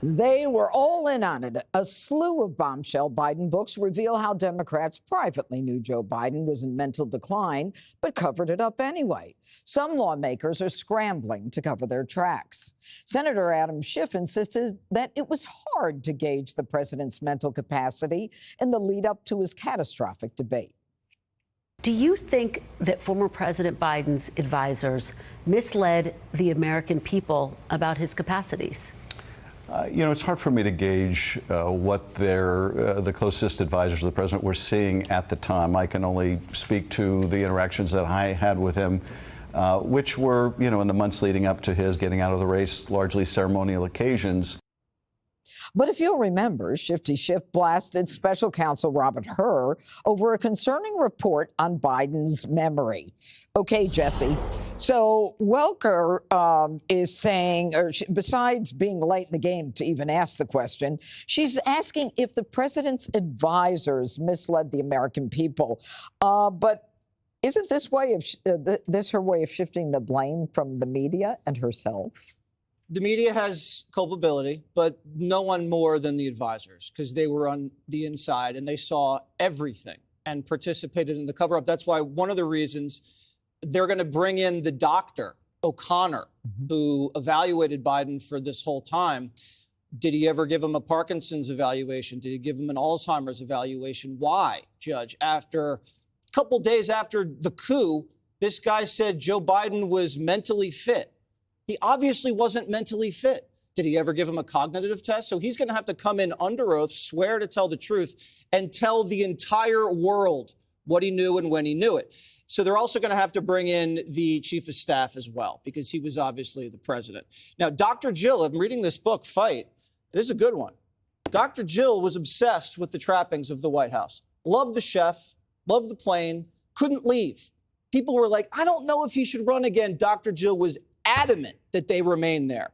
They were all in on it. A slew of bombshell Biden books reveal how Democrats privately knew Joe Biden was in mental decline, but covered it up anyway. Some lawmakers are scrambling to cover their tracks. Senator Adam Schiff insisted that it was hard to gauge the president's mental capacity in the lead up to his catastrophic debate. Do you think that former President Biden's advisors misled the American people about his capacities? It's hard for me to gauge what the closest advisors of the president were seeing at the time. I can only speak to the interactions that I had with him, which were, in the months leading up to his getting out of the race, largely ceremonial occasions. But if you'll remember, Shifty Schiff blasted special counsel Robert Hur over a concerning report on Biden's memory. Okay, Jesse. So Welker is saying, besides being late in the game to even ask the question, she's asking if the president's advisors misled the American people. But isn't this her way of shifting the blame from the media and herself? The media has culpability, but no one more than the advisors, because they were on the inside and they saw everything and participated in the cover-up. That's why one of the reasons they're going to bring in the doctor, O'Connor, who evaluated Biden for this whole time. Did he ever give him a Parkinson's evaluation? Did he give him an Alzheimer's evaluation? Why, Judge? After a couple days after the coup, this guy said Joe Biden was mentally fit. He obviously wasn't mentally fit. Did he ever give him a cognitive test? So he's going to have to come in under oath, swear to tell the truth, and tell the entire world what he knew and when he knew it. So they're also going to have to bring in the chief of staff as well, because he was obviously the president. Now, Dr. Jill, I'm reading this book, Fight. This is a good one. Dr. Jill was obsessed with the trappings of the White House. Loved the chef, loved the plane, couldn't leave. People were like, I don't know if he should run again. Dr. Jill was adamant that they remain there.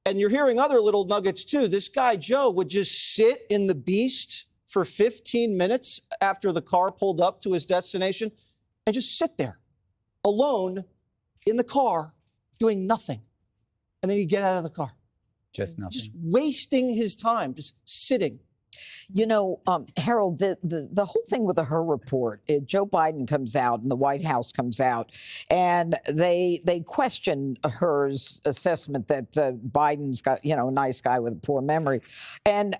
And you're hearing other little nuggets too. This guy, Joe, would just sit in the Beast for 15 minutes after the car pulled up to his destination and just sit there alone in the car doing nothing. And then he'd get out of the car. Just nothing. Just wasting his time, just sitting. Harold, the whole thing with the Hur report, Joe Biden comes out and the White House comes out and they question Hur's assessment that Biden's got, a nice guy with a poor memory. And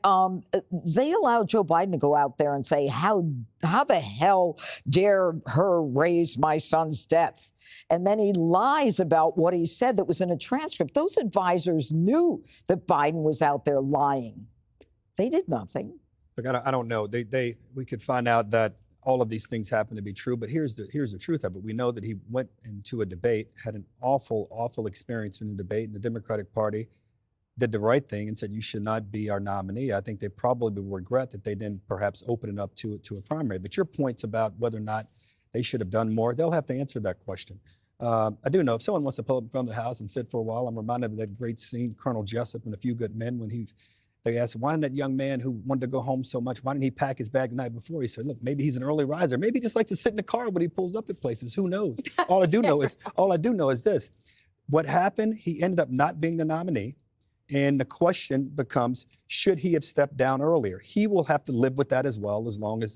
they allow Joe Biden to go out there and say, how the hell dare Hur raise my son's death? And then he lies about what he said that was in a transcript. Those advisors knew that Biden was out there lying. They did nothing. Look, I don't know. We could find out that all of these things happen to be true, but here's the truth of it. We know that he went into a debate, had an awful experience in the debate, and the Democratic Party did the right thing and said, you should not be our nominee. I think they probably will regret that they didn't perhaps open it up to a primary. But your points about whether or not they should have done more, they'll have to answer that question. I do know if someone wants to pull up from the house and sit for a while, I'm reminded of that great scene, Colonel Jessup and A Few Good Men, when they asked, why didn't that young man who wanted to go home so much, why didn't he pack his bag the night before? He said, look, maybe he's an early riser. Maybe he just likes to sit in the car when he pulls up at places. Who knows? All I do know is this. What happened, he ended up not being the nominee. And the question becomes, should he have stepped down earlier? He will have to live with that as well as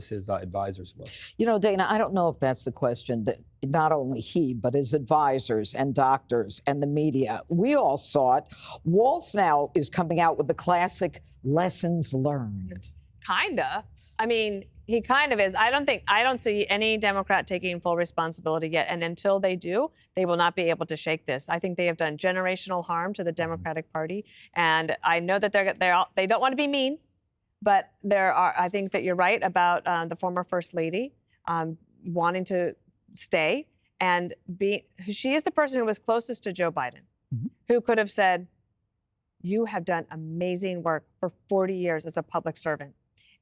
his advisors will. Dana, I don't know if that's the question that not only he, but his advisors and doctors and the media, we all saw it. Walz now is coming out with the classic lessons learned. Kinda. I mean, he kind of is. I don't see any Democrat taking full responsibility yet. And until they do, they will not be able to shake this. I think they have done generational harm to the Democratic Party. And I know that they don't want to be mean, but I think that you're right about the former First Lady wanting to stay and she is the person who was closest to Joe Biden, who could have said, you have done amazing work for 40 years as a public servant.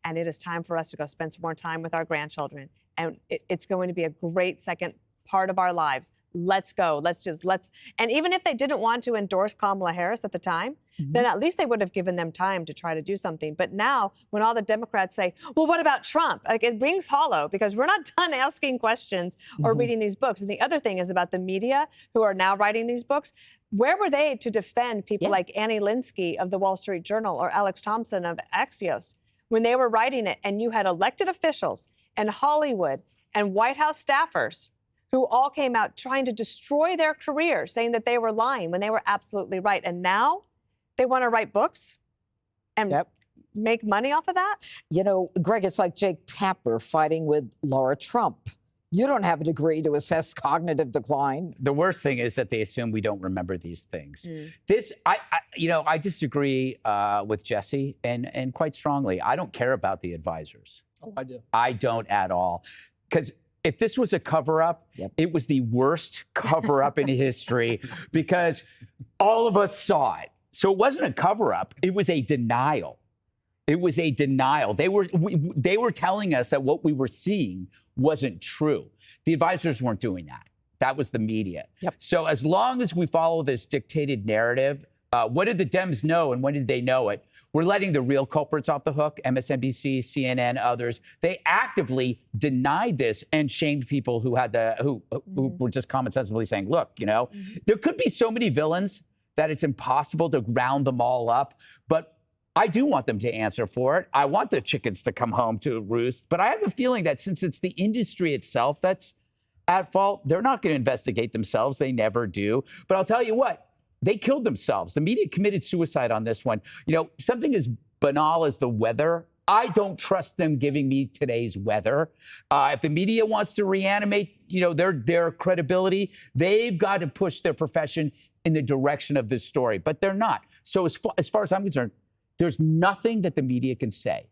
And it is time for us to go spend some more time with our grandchildren. And it's going to be a great second part of our lives. Let's go. And even if they didn't want to endorse Kamala Harris at the time, then at least they would have given them time to try to do something. But now, when all the Democrats say, well, what about Trump? Like, it rings hollow because we're not done asking questions or reading these books. And the other thing is about the media who are now writing these books. Where were they to defend people like Annie Linsky of the Wall Street Journal or Alex Thompson of Axios when they were writing it? And you had elected officials and Hollywood and White House staffers who all came out trying to destroy their careers, saying that they were lying when they were absolutely right. And now they want to write books and make money off of that? You know, Greg, it's like Jake Tapper fighting with Laura Trump. You don't have a degree to assess cognitive decline. The worst thing is that they assume we don't remember these things. This, I disagree with Jesse and quite strongly. I don't care about the advisors. Oh, I do. I don't at all. Because if this was a cover-up, it was the worst cover-up in history because all of us saw it. So it wasn't a cover-up. It was a denial. It was a denial. They were telling us that what we were seeing wasn't true. The advisors weren't doing that. That was the media. So as long as we follow this dictated narrative, what did the Dems know and when did they know it? We're letting the real culprits off the hook, MSNBC, CNN, others. They actively denied this and shamed people who had who were just commonsensibly saying, look, there could be so many villains that it's impossible to round them all up. But I do want them to answer for it. I want the chickens to come home to roost. But I have a feeling that since it's the industry itself that's at fault, they're not going to investigate themselves. They never do. But I'll tell you what, they killed themselves. The media committed suicide on this one. Something as banal as the weather, I don't trust them giving me today's weather. If the media wants to reanimate, their credibility, they've got to push their profession in the direction of this story. But they're not. So as far as I'm concerned, there's nothing that the media can say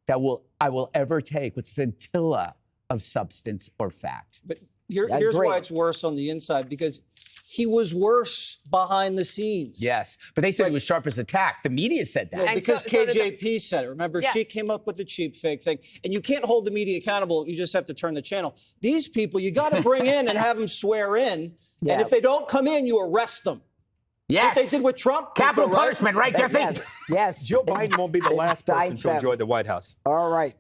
that I will ever take with scintilla of substance or fact. But here's why it's worse on the inside, because he was worse behind the scenes. Yes, but they said it was sharp as a tack. The media said that. Well, because KJP said it. Remember, she came up with the cheap fake thing. And you can't hold the media accountable. You just have to turn the channel. These people, you got to bring in and have them swear in. And if they don't come in, you arrest them. Yes. What they did with Trump. Capital punishment, right, Jesse? Yes. Joe Biden won't be the last person to enjoy the White House. All right.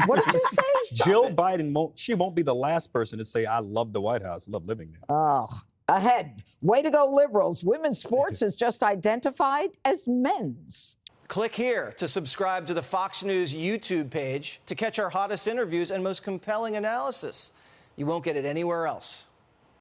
What did you say? Jill Biden won't be the last person to say, I love the White House, love living there. Oh, ahead. Way to go, liberals. Women's sports is just identified as men's. Click here to subscribe to the Fox News YouTube page to catch our hottest interviews and most compelling analysis. You won't get it anywhere else.